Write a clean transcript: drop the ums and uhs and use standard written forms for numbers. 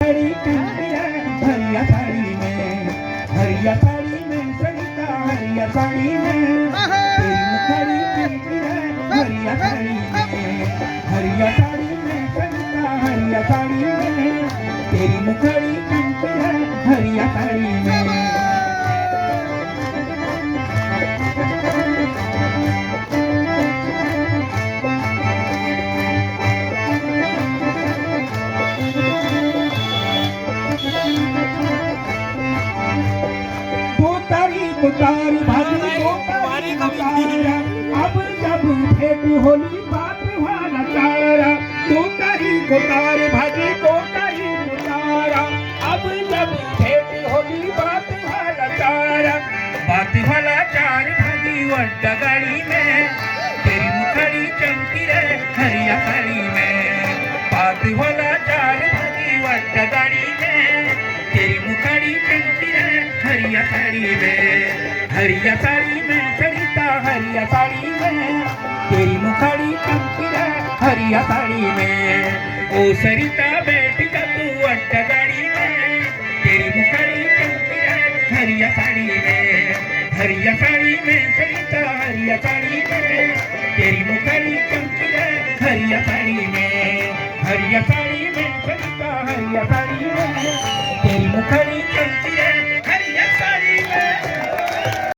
साड़ी चमकी है हरिया साड़ी में, हरिया साड़ी में सरिता हरिया साड़ी में, तेरी मुखड़ी चमकी है हरिया साड़ी में, हरिया साड़ी में सरिता हरिया साड़ी में, तेरी मुखड़ी चमकी है हरिया साड़ी में। उतार भागी उतारी उतारा, अब जब भेंट होली बात वाला तारा, उतारी उतार भागी उतारी उतारा, अब जब भेंट होली बात वाला तारा, बात वाला चार भागी वड्डा गाड़ी में, तेरी मुखड़ी चमकी रे हरिया साड़ी में, बात वाला चार भागी वड्डा गाड़ी में, तेरी मुखड़ी चमकी रे हरिया साड़ी में, हरिया साड़ी में सरिता हरिया साड़ी में, तेरी मुखड़ी चमकी है हरिया साड़ी में। ओ सरिता बैठ जा तू अड्डा गाड़ी में, तेरी मुखड़ी चमकी है हरिया साड़ी में, हरिया साड़ी में सरिता हरिया साड़ी में, तेरी मुखड़ी चमकी है हरिया साड़ी में, हरिया साड़ी में सरिता हरिया साड़ी में, तेरी मुखड़ी चमकी है